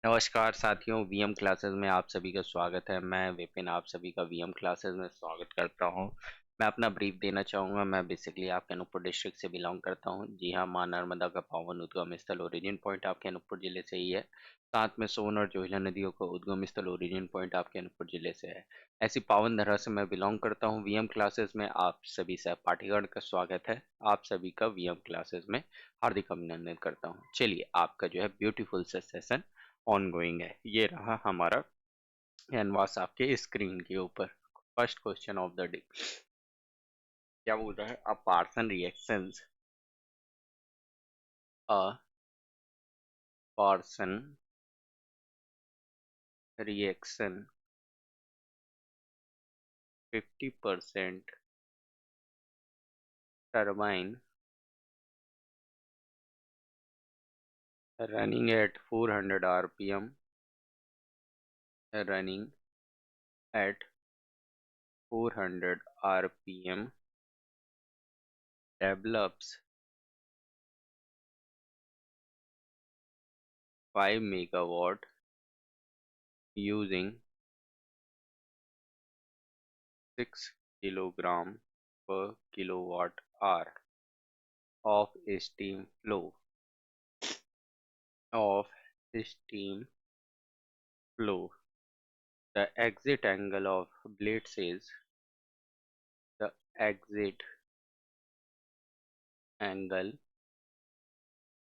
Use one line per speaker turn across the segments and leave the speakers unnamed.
नमस्कार साथियों, VM classes में आप सभी का स्वागत है। मैं विपिन आप सभी का वीएम क्लासेस में स्वागत करता हूं। मैं अपना ब्रीफ देना चाहूँगा। मैं बेसिकली आपके अनूपपुर डिस्ट्रिक्ट से बिलोंग करता हूं। जी हां, मां नर्मदा का पावन उद्गम स्थल ओरिजिन पॉइंट आपके अनूपपुर जिले से ही है। साथ में सोन और जोहिला नदियों का उद्गम स्थल ओरिजिन पॉइंट आपके अनूपपुर जिले से है। ऐसी पावन धरा से मैं बिलोंग करता हूँ। वीएम क्लासेस में आप सभी सहपाठीगण का स्वागत है। आप सभी का वीएम क्लासेस में हार्दिक अभिनंदन करता हूँ। चलिए, आपका जो है ब्यूटीफुल से सेशन ऑनगोइंग है। ये रहा हमारा कैनवास आपके स्क्रीन के ऊपर। First question of the day क्या बोल रहा है? A Parson reactions a Parson reaction 50% turbine running at 400 rpm running at 400 rpm develops 5 megawatt using 6 kilogram per kilowatt hour of steam flow of steam flow. The exit angle of blades is the exit angle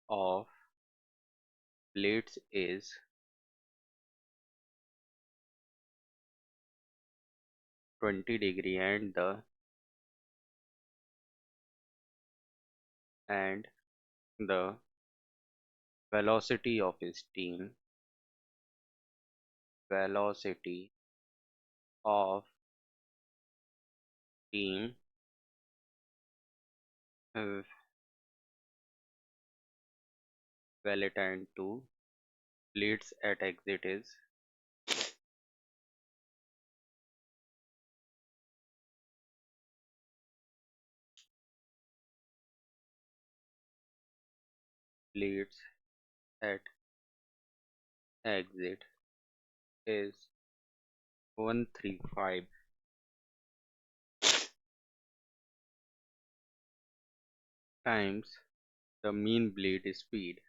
of blades is 20 degree and the velocity of steam uh, relative to blades at exit is blades at exit is 135 times the mean blade speed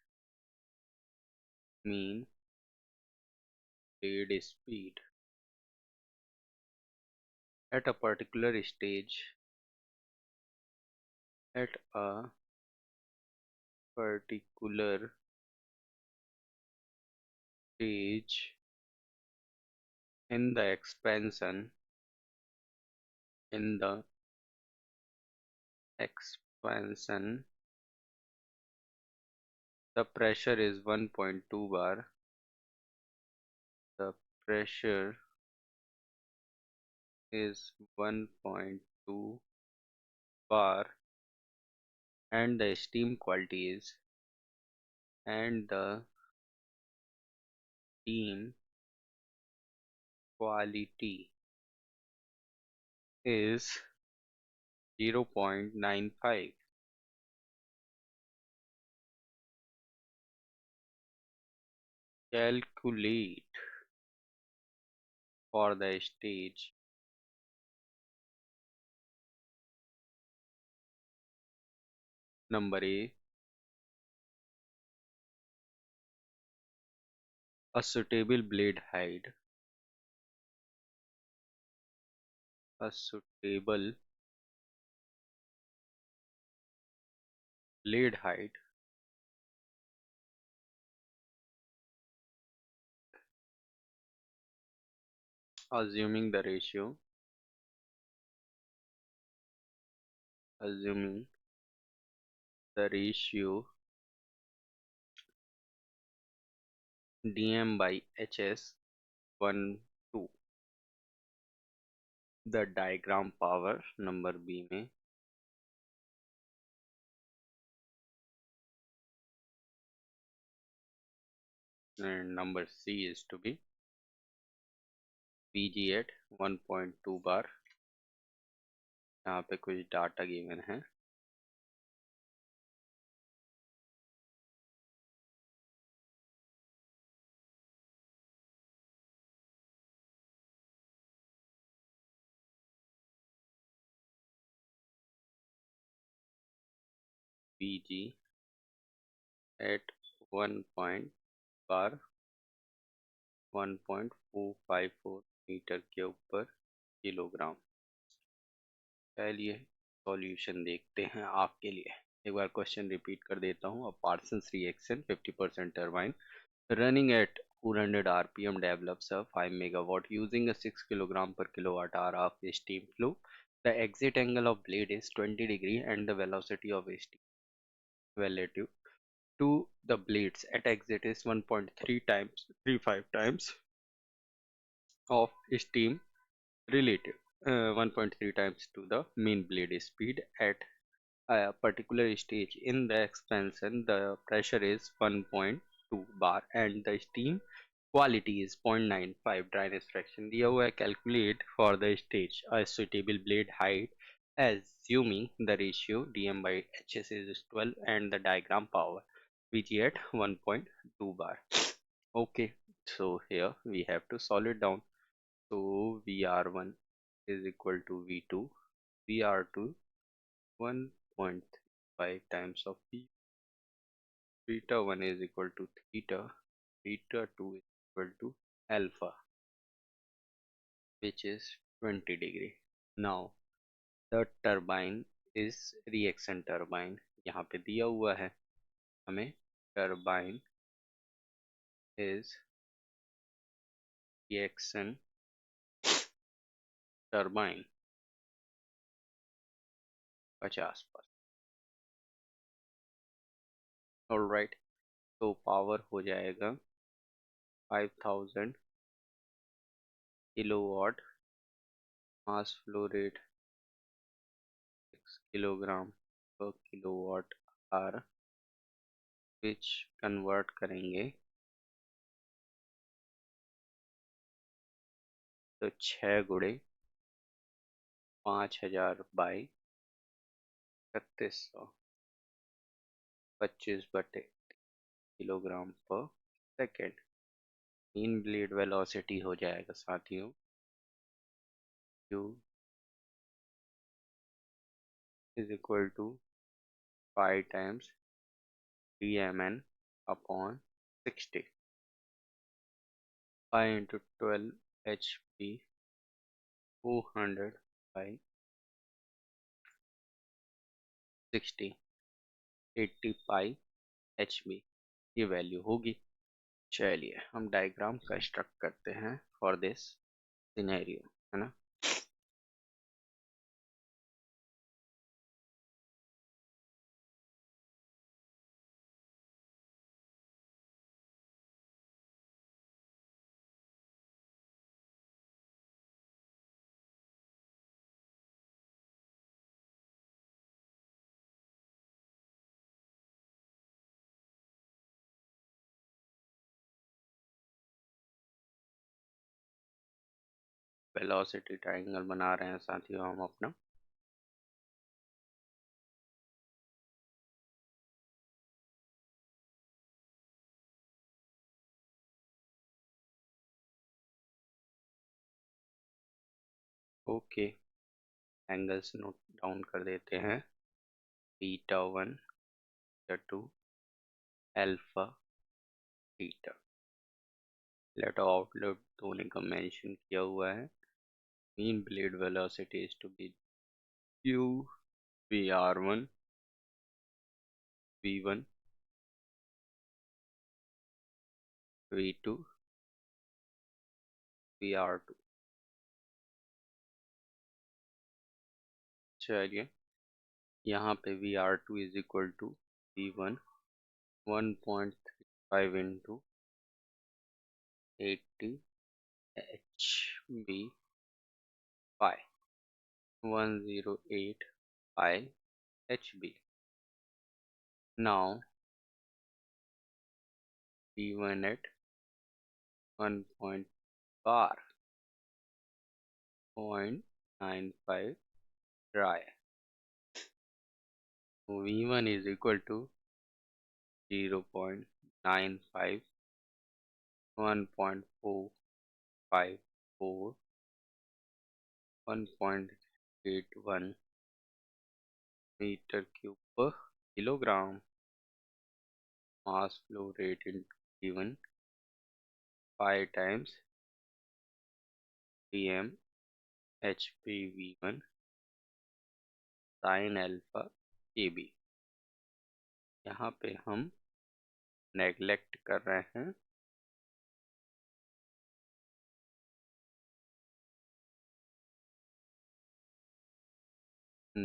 at a particular at a particular stage in the in the expansion. The pressure is 1.2 bar. The pressure is 1.2 bar and the and the steam quality is 0.95. Calculate for the stage number a suitable blade height. A suitable blade height assuming the ratio dm by hs 1 2. The diagram power number B में and number C is to be PG at 1.2 bar. यहाँ पे कुछ data given है। Vg at 1 point bar 1.454 metre cube पर kilogram. चलिए solution देखते हैं आपके लिए। एक बार क्वेश्चन रिपीट कर देता हूँ। A Parsons reaction 50% turbine running at 400 rpm develops a 5 megawatt using a 6 kilogram per kilowatt hour of steam flow. The exit angle of blade is 20 degree and the velocity of steam relative to the blades at exit is 1.3 times 35 times of steam relative 1.3 times to the mean blade speed at a particular stage in the expansion. The pressure is 1.2 bar and the steam quality is 0.95 dryness fraction दिया हुआ है। Calculate for the stage a suitable blade height assuming the ratio dm by hs is 12 and the diagram power vg at 1.2 bar. Okay, so here we have to solve it down. So vr1 is equal to v2, vr2 1.5 times of v, beta 1 is equal to theta, beta 2 is equal to alpha, which is 20 degree. Now the turbine is reaction turbine, यहाँ पे दिया हुआ है हमें turbine is reaction turbine 50%। Alright, तो power हो जाएगा 5000 kilowatt, mass flow rate 6 kilogram पर किलोवाट आवर, विच कन्वर्ट करेंगे तो 6 गुणे 5000 बाई 3600 25/, किलोग्राम पर सेकेंड। मीन ब्लेड वेलोसिटी हो जाएगा साथियों u is equal to 5 times dmn upon 60, 5 into 12 hp 400 by 60 80 pi hp ये वैल्यू होगी। चलिए हम डायग्राम कंस्ट्रक्ट करते हैं फॉर दिस सिनेरियो, है ना। वेलोसिटी ट्रायंगल बना रहे हैं साथियों हम अपना। ओके, एंगल्स नोट डाउन कर देते हैं। Beta 1, beta 2, alpha, beta. Inlet outlet दोनों का मेंशन किया हुआ है। Mean blade velocity is to be u vr1 v1 v2 vr2। चलिए यहाँ पे vr2 is equal to v1 1.35 into 80 hb pi 108 pi hb। Now v1 at 1 point bar 0.95 dry, v1 is equal to 0.95 1.454 1.81 metre cube पर kilogram mass flow rate in given 5 times Pm HPV1 sin alpha Kb। यहाँ पे हम neglect कर रहे हैं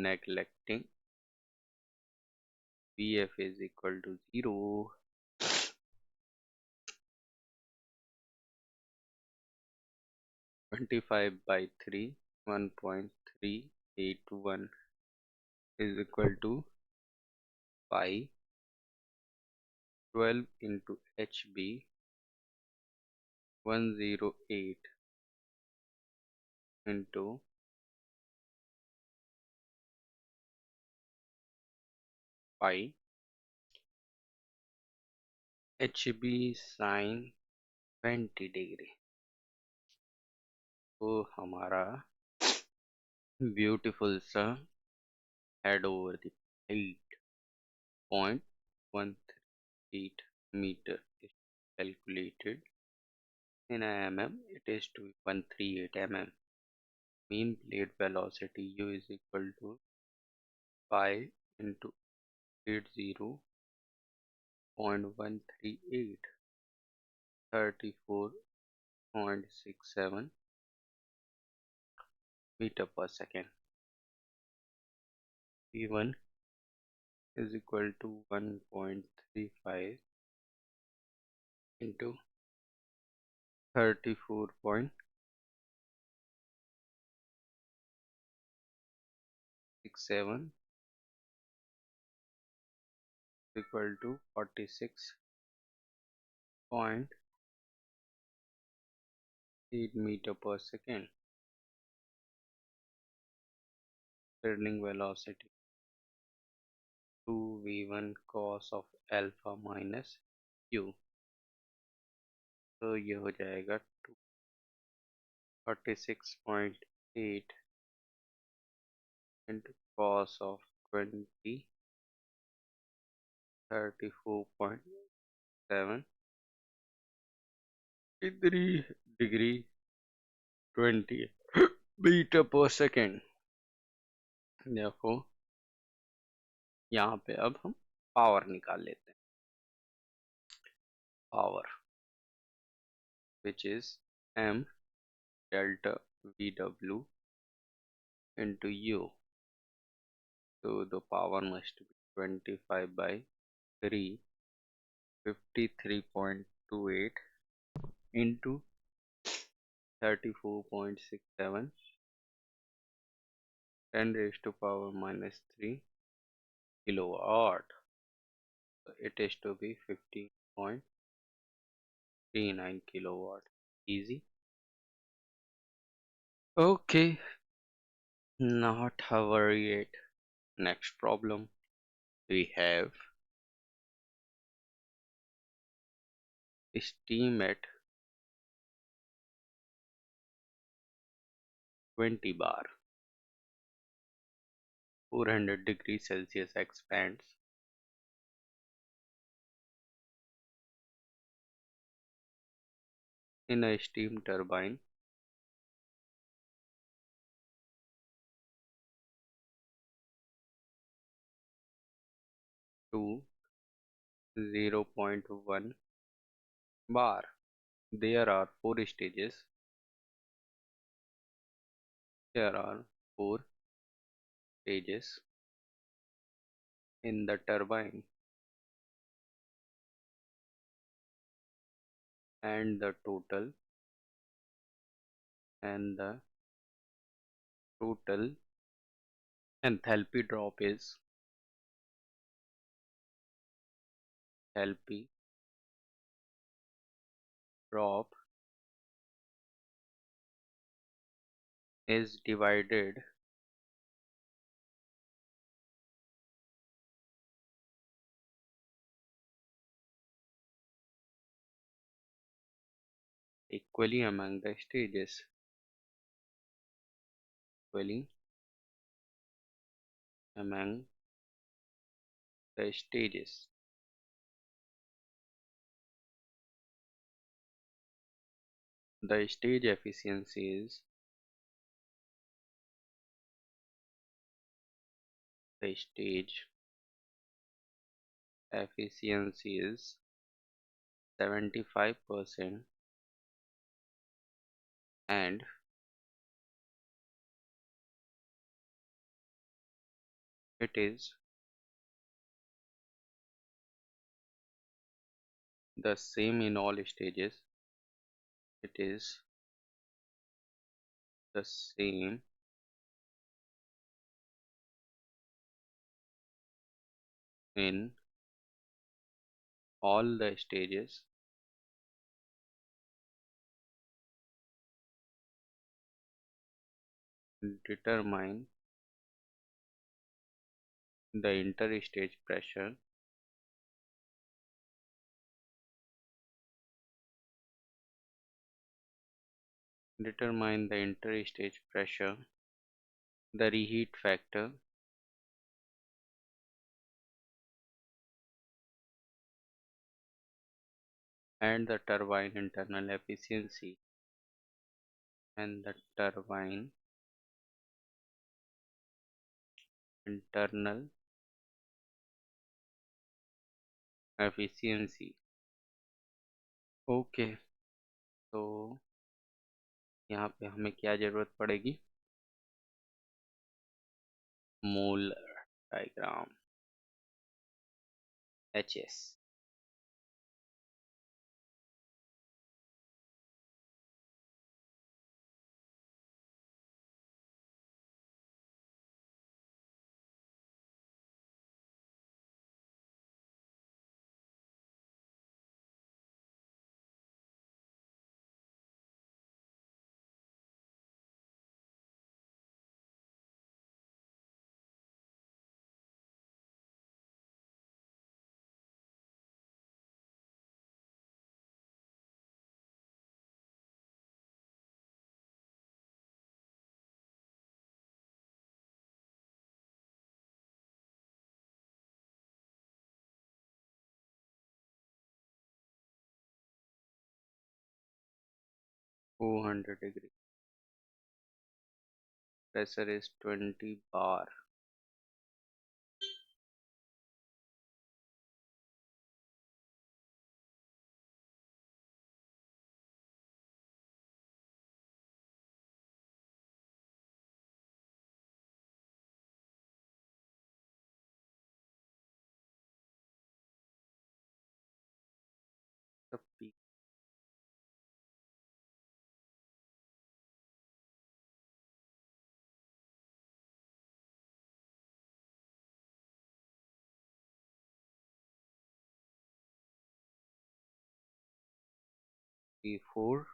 neglecting Vf is equal to 0। 25/3 1.381 is equal to pi 12 into HB 108 into pi HB sin 20 degree. तो हमारा beautiful सा head over the 8.18 meter is calculated in mm. It is to 138 mm. Mean blade velocity u is equal to pi into 80.138 34.67 meter per second। v1 is equal to 1.35 into 34.67 equal to 46.8 meter per second। Turning velocity 2v1 cos of alpha minus u। तो ये हो जाएगा 46.8 into cos of 20 34.7 degree 20 meter per second। देखो यहाँ पे अब हम power निकाल लेते हैं। Power which is m delta vw into u। So the power must be 25/3 53.28 into 34.67 10 raised to power minus 3 kilowatt। So it is to be 15.39 kilowatt। Easy। Okay, not a worry yet। Next problem we have steam at 20 bar 400 degrees Celsius expands in a steam turbine to 0.1 bar। There are four stages. There are four stages in the turbine, and the total enthalpy enthalpy drop is divided equally among the stages, equally among The stages. The stage efficiency is the stage efficiency is 75% and it is the same in all stages. It is the same in all the stages. Determine the interstage pressure. Determine the interstage pressure, the reheat factor, and the turbine internal efficiency. And the turbine internal efficiency. Okay, तो यहाँ पे हमें क्या जरूरत पड़ेगी? मोल diagram HS. (400°). Pressure is 20 bar. The peak P4.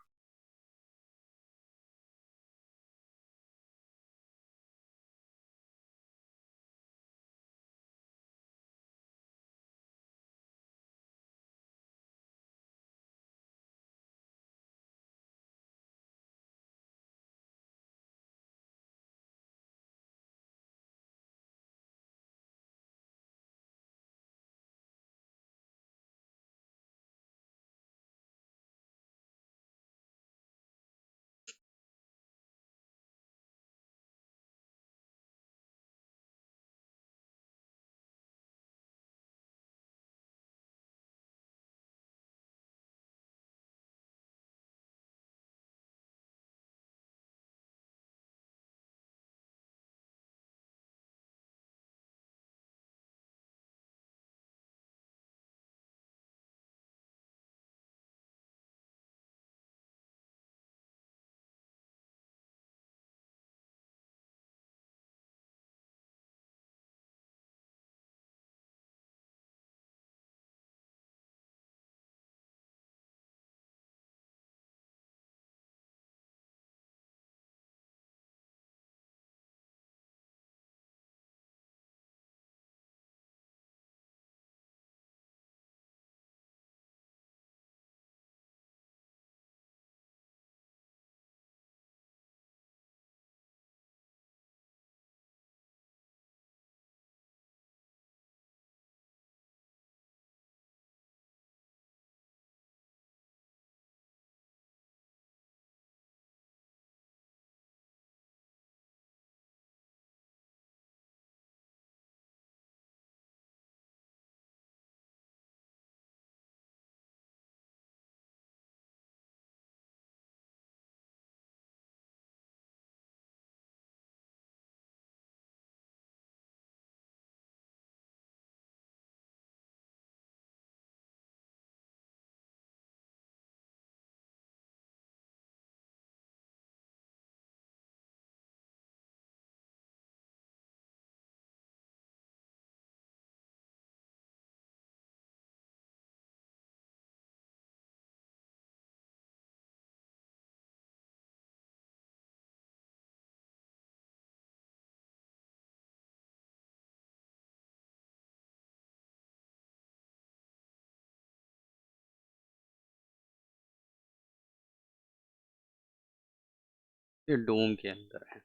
ये dome के अंदर है।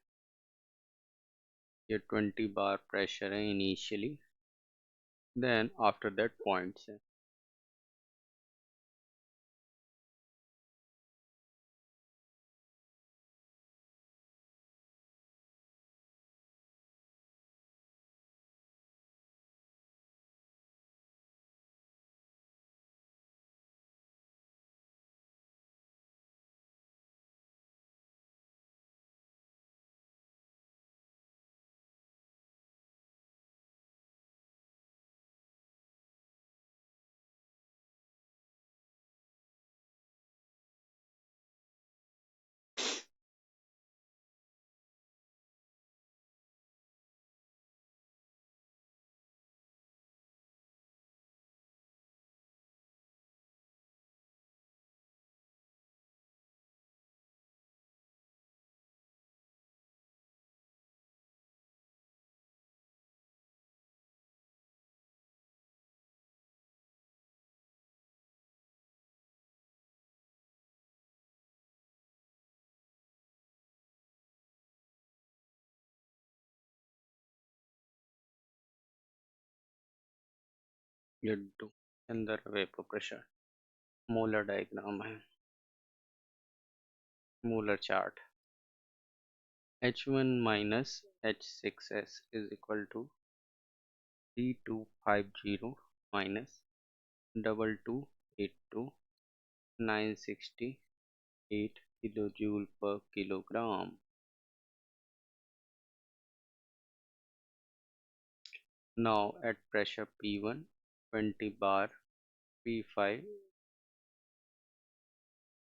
ये 20 बार प्रेशर है initially, then after that points है। ये डोम के अंदर वेपर प्रेशर। मोलर डायग्राम है, Mollier chart. H1 minus H6S is equal to 3250 minus 2282 968 kilojoule per kilogram. Now at pressure P1 20 bar, P5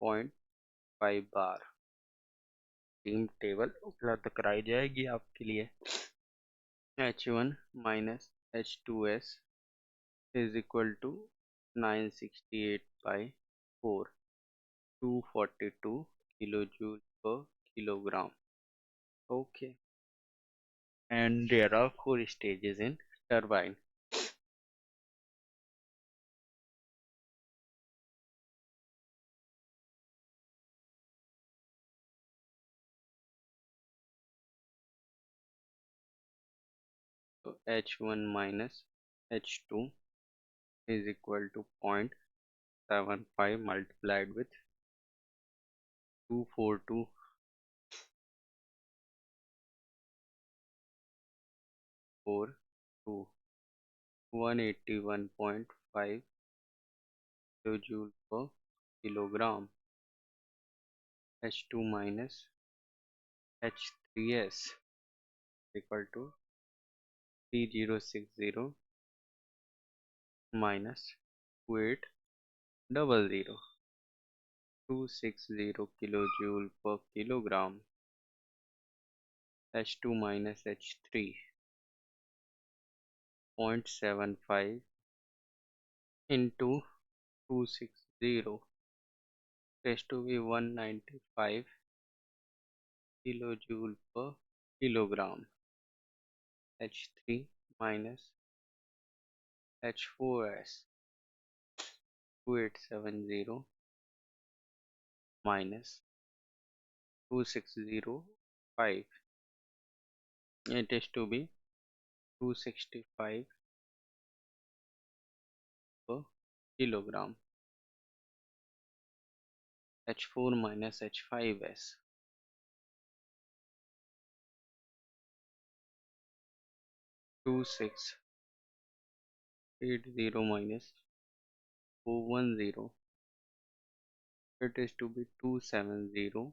0.5 bar। Team table उपलब्ध कराई जाएगी आपके लिए। H1 minus H2S is equal to 968 by 4, 242 kilojoule per kilogram. Okay, and there are 4 stages in turbine. So H1 minus H2 is equal to 0.75 multiplied with 242 4 to 181.5 kilojoule per kilogram. H2 minus H3S equal to 3060 minus 2800, 260 kilojoule per kilogram. H2 minus H3 0.75 into 260 is to be 195 kilojoule per kilogram. H3 minus H4S 2870 minus 2605, it is to be 265 per kilogram. H4 minus H5S 2680 minus 410, it is to be 270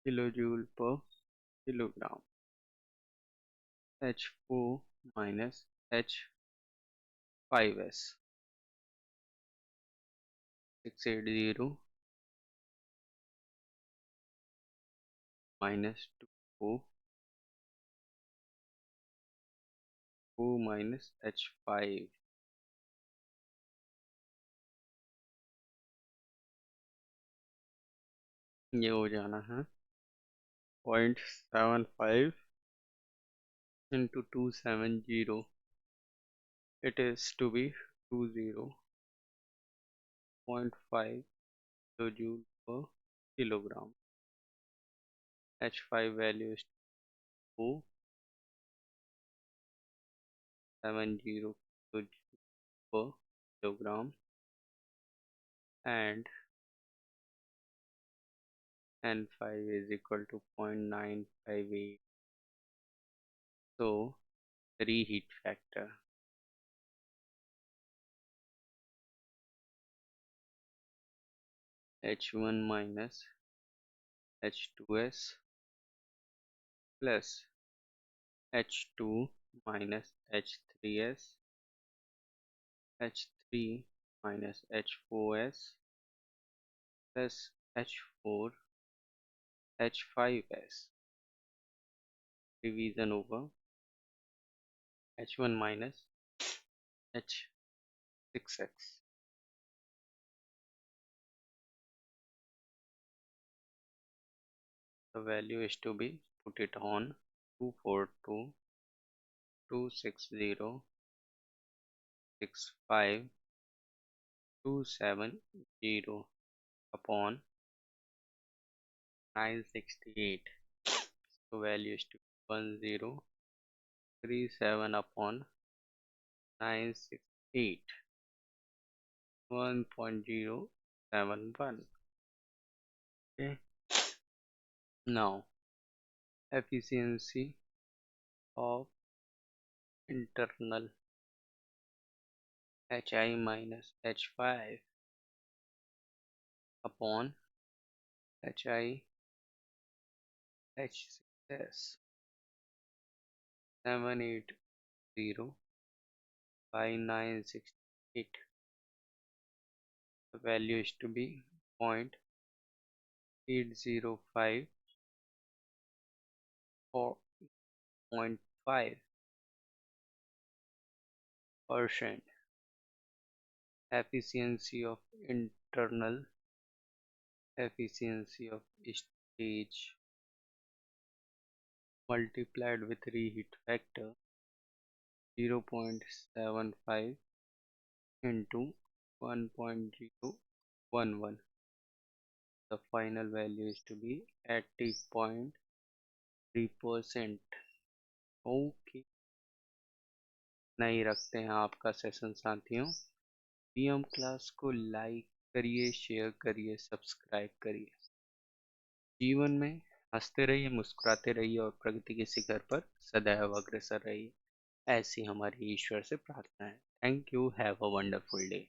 kilojoule per kilogram. H4 minus H5S 680 minus 2 4 minus H5, ये हो जाना है 0.75 into 270, it is to be 20.5 kilojule per kilogram. H5 value is 270 kilojule per kilogram, and N5 is equal to 0.958. So reheat factor H1 minus H2S plus H2 minus H3S, H3 minus H4S plus H4 H5S division over H1 minus H6X. The value is to be put it on 242,260,65270 upon 968. So value is to be 1037 upon 968, 1.071. Okay. Now efficiency of internal Hi minus H5 upon Hi H6S 780 by 968. The value is to be 0.805 or 0.5%. Efficiency of internal efficiency of stage multiplied with reheat factor 0.75 into 1.011. The final value is to be 80.3%. Okay, नहीं रखते हैं आपका session साथियों। PM class को like करिए, share करिए, subscribe करिए। जीवन में हंसते रहिए, मुस्कुराते रहिए और प्रगति के शिखर पर सदैव अग्रसर रहिए। ऐसी हमारी ईश्वर से प्रार्थना है। Thank you, have a wonderful day.